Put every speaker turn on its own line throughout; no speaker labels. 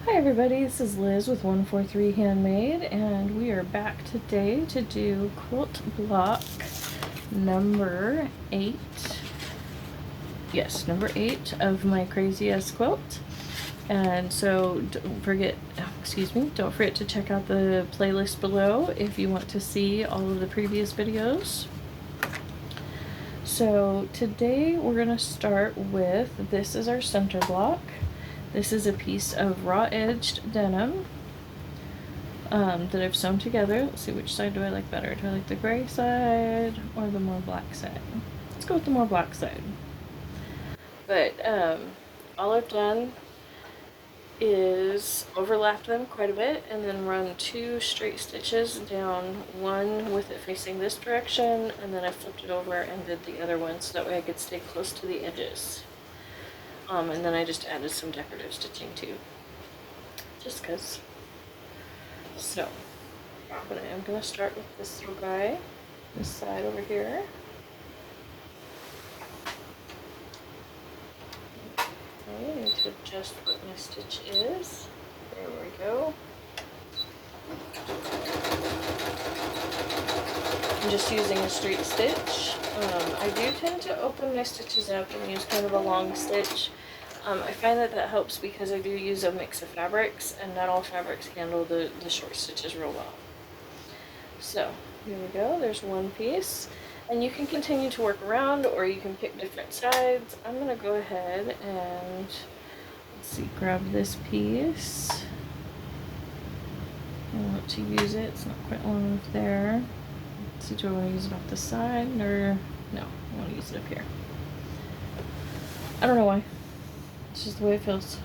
Hi everybody, this is Liz with 143 Handmade, and we are back today to do quilt block number 8. Yes, number 8 of my Crazy Ass quilt. And so don't forget to check out the playlist below if you want to see all of the previous videos. So today we're going to start with, this is our center block. This is a piece of raw edged denim that I've sewn together. Let's see, which side do I like better? Do I like the gray side or the more black side? Let's go with the more black side. But all I've done is overlap them quite a bit and then run 2 straight stitches down, one with it facing this direction, and then I flipped it over and did the other one so that way I could stay close to the edges. And then I just added some decorative stitching too, just because. So, I'm going to start with this little guy, this side over here. Okay, I need to adjust what my stitch is. There we go. I'm just using a straight stitch. I do tend to open my stitches up and use kind of a long stitch. I find that helps because I do use a mix of fabrics, and not all fabrics handle the short stitches real well. So here we go, there's one piece. And you can continue to work around, or you can pick different sides. I'm going to go ahead and, let's see, grab this piece. I want to use it, it's not quite long enough there. Let's see, do I want to use it off the side, or no, I want to use it up here. I don't know why. It's just the way it feels.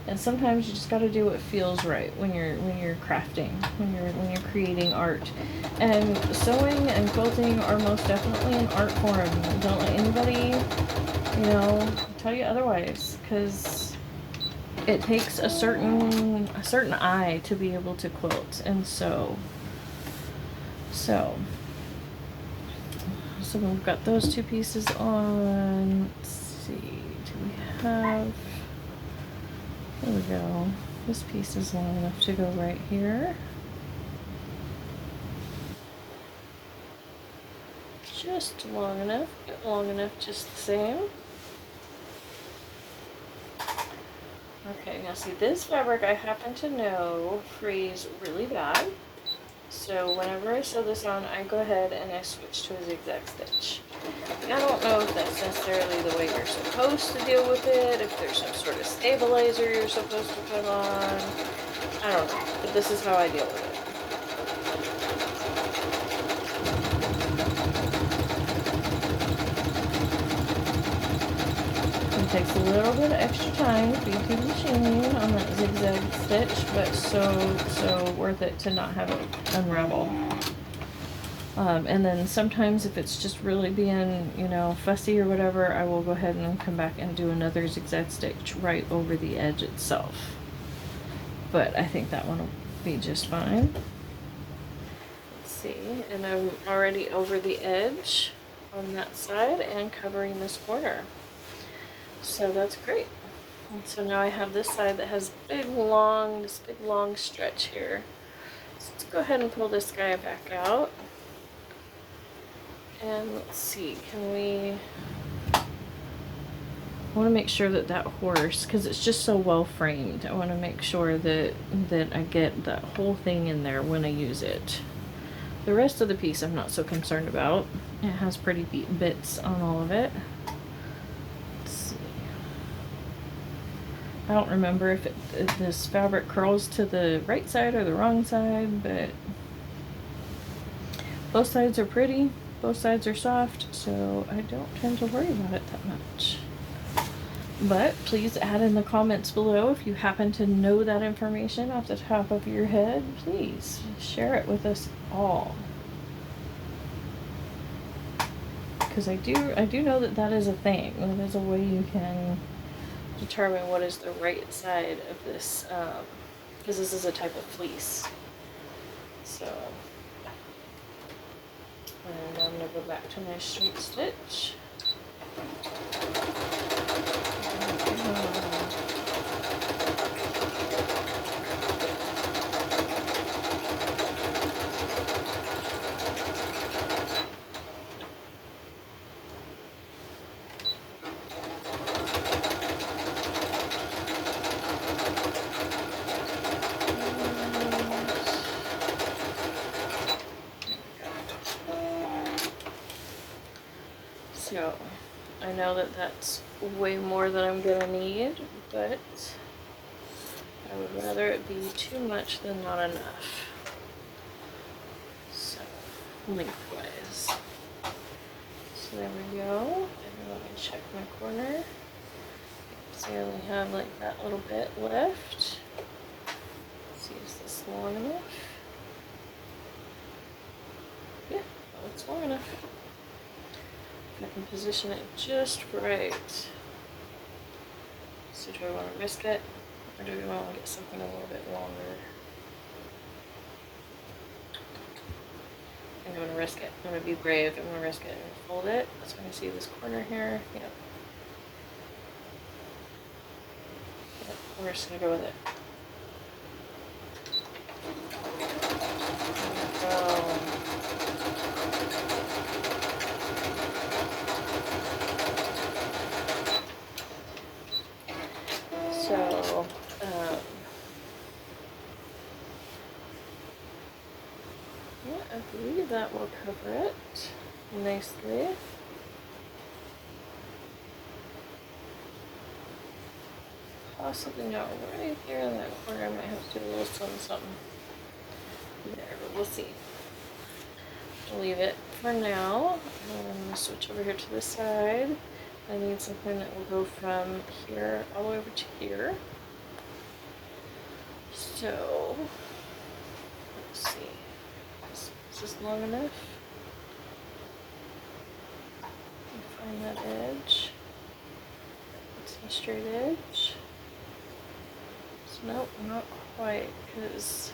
And sometimes you just got to do what feels right when you're crafting, when you're creating art. And sewing and quilting are most definitely an art form. Don't let anybody, tell you otherwise, because it takes a certain eye to be able to quilt and sew. So we've got those 2 pieces on. Let's see, do we have, there we go. This piece is long enough to go right here. Just long enough, just the same. Okay, now see, this fabric I happen to know frees really bad. So whenever I sew this on, I go ahead and I switch to a zigzag stitch. I don't know if that's necessarily the way you're supposed to deal with it, if there's some sort of stabilizer you're supposed to put on. I don't know, but this is how I deal with it. It takes a little bit of extra time to beat through the machine on that zigzag stitch, but so worth it to not have it unravel. And then sometimes if it's just really being, fussy or whatever, I will go ahead and come back and do another zigzag stitch right over the edge itself. But I think that one will be just fine. Let's see, and I'm already over the edge on that side and covering this corner. So that's great. And so now I have this side that has this big long stretch here. So let's go ahead and pull this guy back out. And let's see, I want to make sure that horse, because it's just so well framed, I want to make sure that I get that whole thing in there when I use it. The rest of the piece I'm not so concerned about. It has pretty bits on all of it. Let's see. I don't remember if this fabric curls to the right side or the wrong side, but both sides are pretty. Both sides are soft, so I don't tend to worry about it that much. But please add in the comments below if you happen to know that information off the top of your head. Please share it with us all, because I do know that is a thing. That is a way you can determine what is the right side of this, because this is a type of fleece. So. And I'm going to go back to my straight stitch. know that that's way more than I'm gonna need, but I would rather it be too much than not enough. So, lengthwise. So there we go. And let me check my corner. See, I only have like that little bit left. Let's see, is this long enough? Yeah, it's long enough. If I can position it just right. So do I want to risk it? Or do we want to get something a little bit longer? I think I'm going to risk it. I'm going to be brave. I'm going to risk it and fold it. So I'm going to see this corner here. Yep. We're just going to go with it. So, yeah, I believe that will cover it nicely. Possibly not right here in that corner. I might have to do a little something there, but we'll see. I'll leave it for now. I'm going to switch over here to the side. I need something that will go from here all the way over to here. So, let's see. Is this long enough? Find that edge. It's a straight edge. So, nope, not quite, because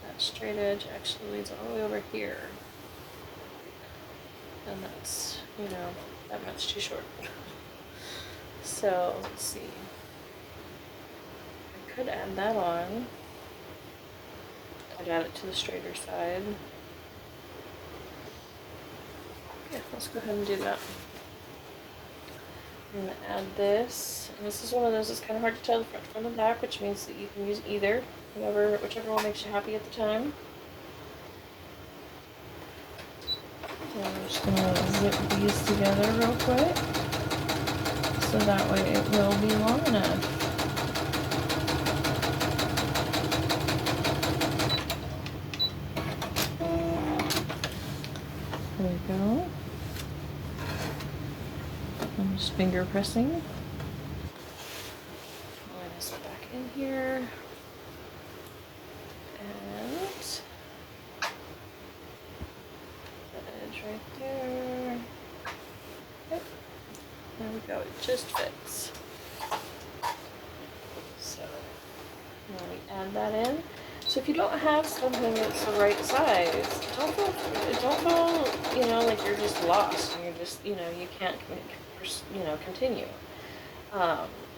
that straight edge actually leads all the way over here. And that's, you know, that much too short. So, let's see. I could add that on. I'd add it to the straighter side. Yeah, let's go ahead and do that. I'm going to add this. And this is one of those that's kind of hard to tell the front from the back, which means that you can use either, whichever one makes you happy at the time. So I'm just going to zip these together real quick, so that way it will be long enough. There we go. I'm just finger pressing. Lay this back in here. And right there. Yep. There we go. It just fits. So now we add that in. So if you don't have something that's the right size, don't feel, you know, like you're just lost and you're just, you know, you can't, you know, continue.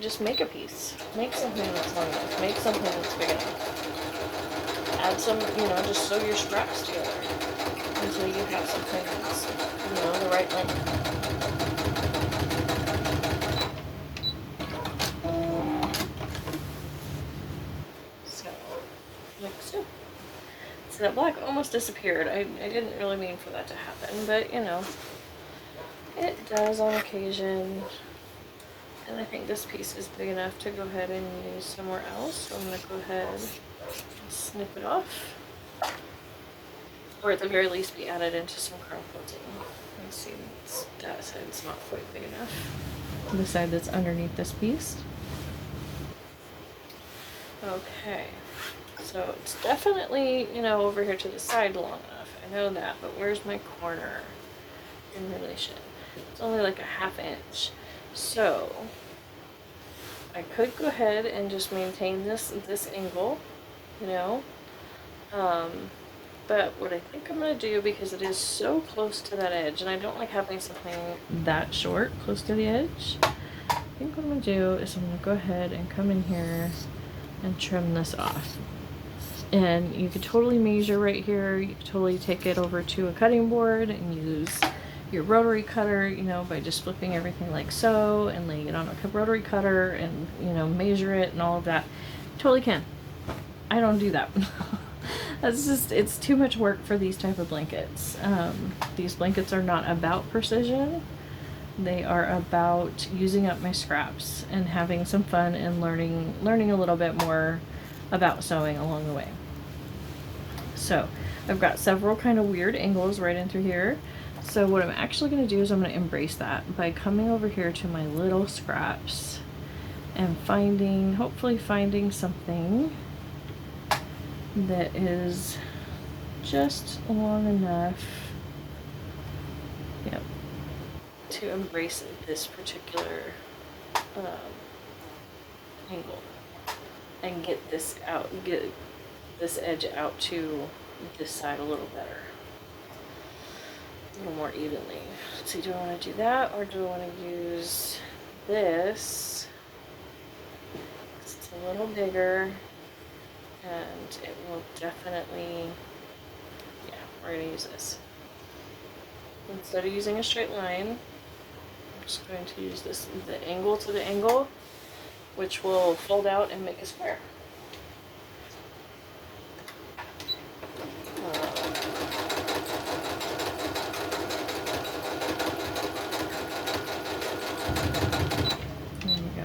Just make a piece. Make something that's long enough. Make something that's big enough. Add some, you know, just sew your scraps together until you have something that's, you know, the right length. So, next up. So that black almost disappeared. I didn't really mean for that to happen, but, you know, it does on occasion. And I think this piece is big enough to go ahead and use somewhere else. So I'm going to go ahead and snip it off. Or at the very least be added into some crumb quilting. Let's see, that side's not quite big enough. The side that's underneath this piece. Okay, so it's definitely, you know, over here to the side long enough. I know that, but where's my corner in relation? It's only like a 1/2 inch. So I could go ahead and just maintain this angle, you know. But what I think I'm going to do, because it is so close to that edge, and I don't like having something that short close to the edge, I think what I'm going to do is I'm going to go ahead and come in here and trim this off. And you could totally measure right here. You could totally take it over to a cutting board and use your rotary cutter, you know, by just flipping everything like so and laying it on a rotary cutter and, you know, measure it and all of that. Totally can. I don't do that. That's just, it's too much work for these type of blankets. These blankets are not about precision. They are about using up my scraps and having some fun and learning a little bit more about sewing along the way. So I've got several kind of weird angles right in through here. So what I'm actually going to do is I'm going to embrace that by coming over here to my little scraps and hopefully finding something that is just long enough, yep, to embrace this particular angle and get this edge out to this side a little better, a little more evenly. Let's see, do I want to do that or do I want to use this? It's a little bigger and it will definitely, yeah, we're going to use this. Instead of using a straight line, I'm just going to use the angle to the angle, which will fold out and make a square. There you go.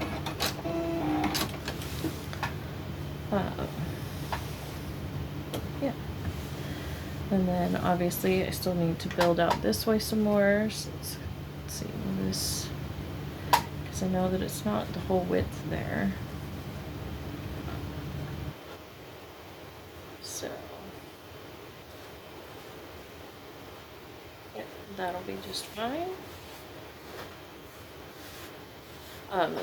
Yeah. And then obviously I still need to build out this way some more. So let's see this, because I know that it's not the whole width there. So yeah, that'll be just fine.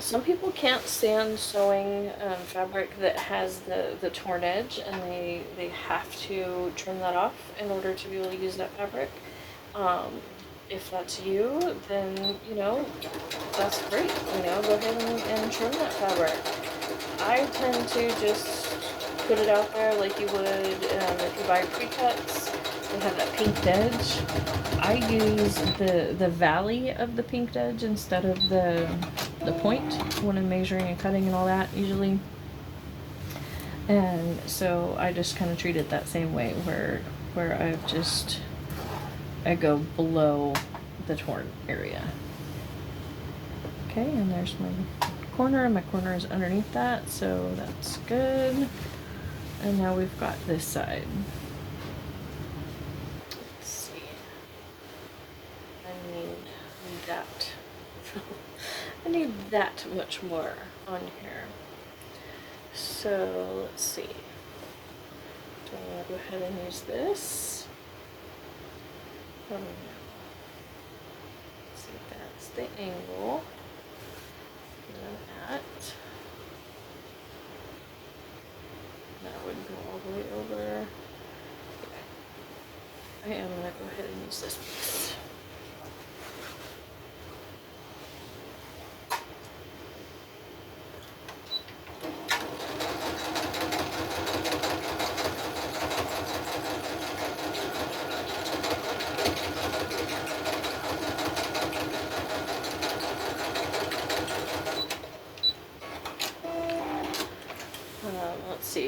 Some people can't stand sewing fabric that has the torn edge, and they have to trim that off in order to be able to use that fabric. If that's you, then, you know, that's great. You know, go ahead and trim that fabric. I tend to just put it out there like you would if you buy pre-cuts. They have that pinked edge. I use the valley of the pinked edge instead of the point when I'm measuring and cutting and all that usually. And so I just kind of treat it that same way where I go below the torn area. Okay, and there's my corner, and my corner is underneath that, so that's good. And now we've got this side. Let's see. I need that. I need that much more on here. So let's see. Do I want to go ahead and use this? Oh no. Let's see, that's the angle. And that. That would go all the way over. Okay. I am going to go ahead and use this piece.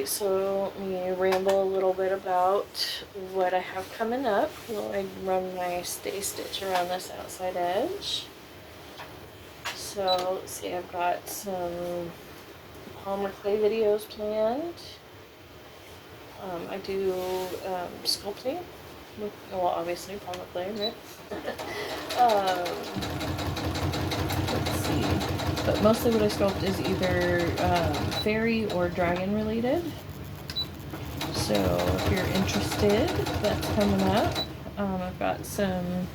So let me ramble a little bit about what I have coming up while I run my stay stitch around this outside edge. So let's see, I've got some polymer clay videos planned. I do sculpting with, well, obviously polymer clay, right? Let's see. But mostly what I sculpt is either fairy or dragon related. So if you're interested, that's coming up. I've got some,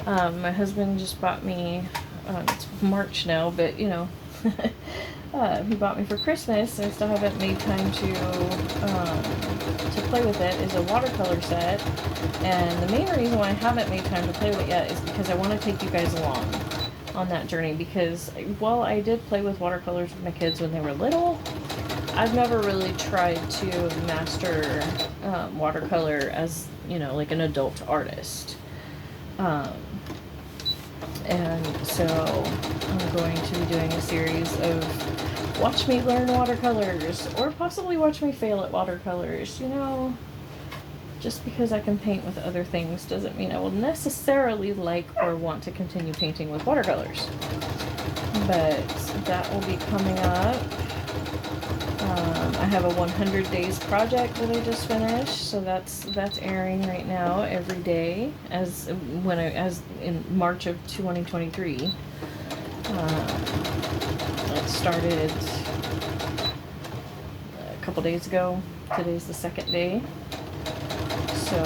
my husband just bought me, it's March now, but you know, he bought me for Christmas, and I still haven't made time to play with it, is a watercolor set. And the main reason why I haven't made time to play with it yet is because I want to take you guys along on that journey, because while I did play with watercolors with my kids when they were little, I've never really tried to master watercolor as, you know, like an adult artist. And so I'm going to be doing a series of watch me learn watercolors, or possibly watch me fail at watercolors, you know, Just because I can paint with other things doesn't mean I will necessarily like or want to continue painting with watercolors. But that will be coming up. I have a 100 days project that I just finished, so that's airing right now every day as in March of 2023. It started a couple days ago. Today's the second day, so I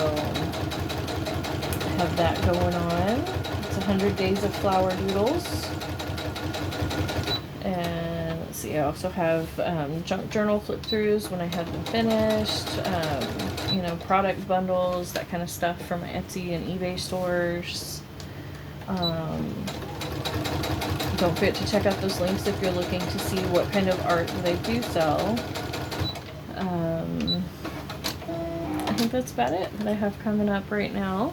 have that going on. It's 100 days of flower doodles. And let's see, I also have junk journal flip throughs when I have them finished, you know, product bundles, that kind of stuff from my Etsy and eBay stores. Don't forget to check out those links if you're looking to see what kind of art that I do sell. I think that's about it that I have coming up right now.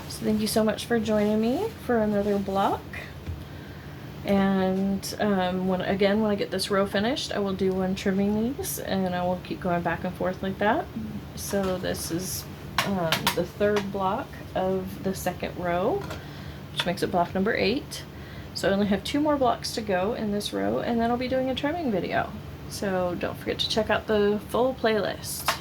So thank you so much for joining me for another block. And when I get this row finished, I will do one trimming these, and I will keep going back and forth like that. So this is the third block of the second row, which makes it block number 8. So I only have 2 more blocks to go in this row, and then I'll be doing a trimming video. So don't forget to check out the full playlist.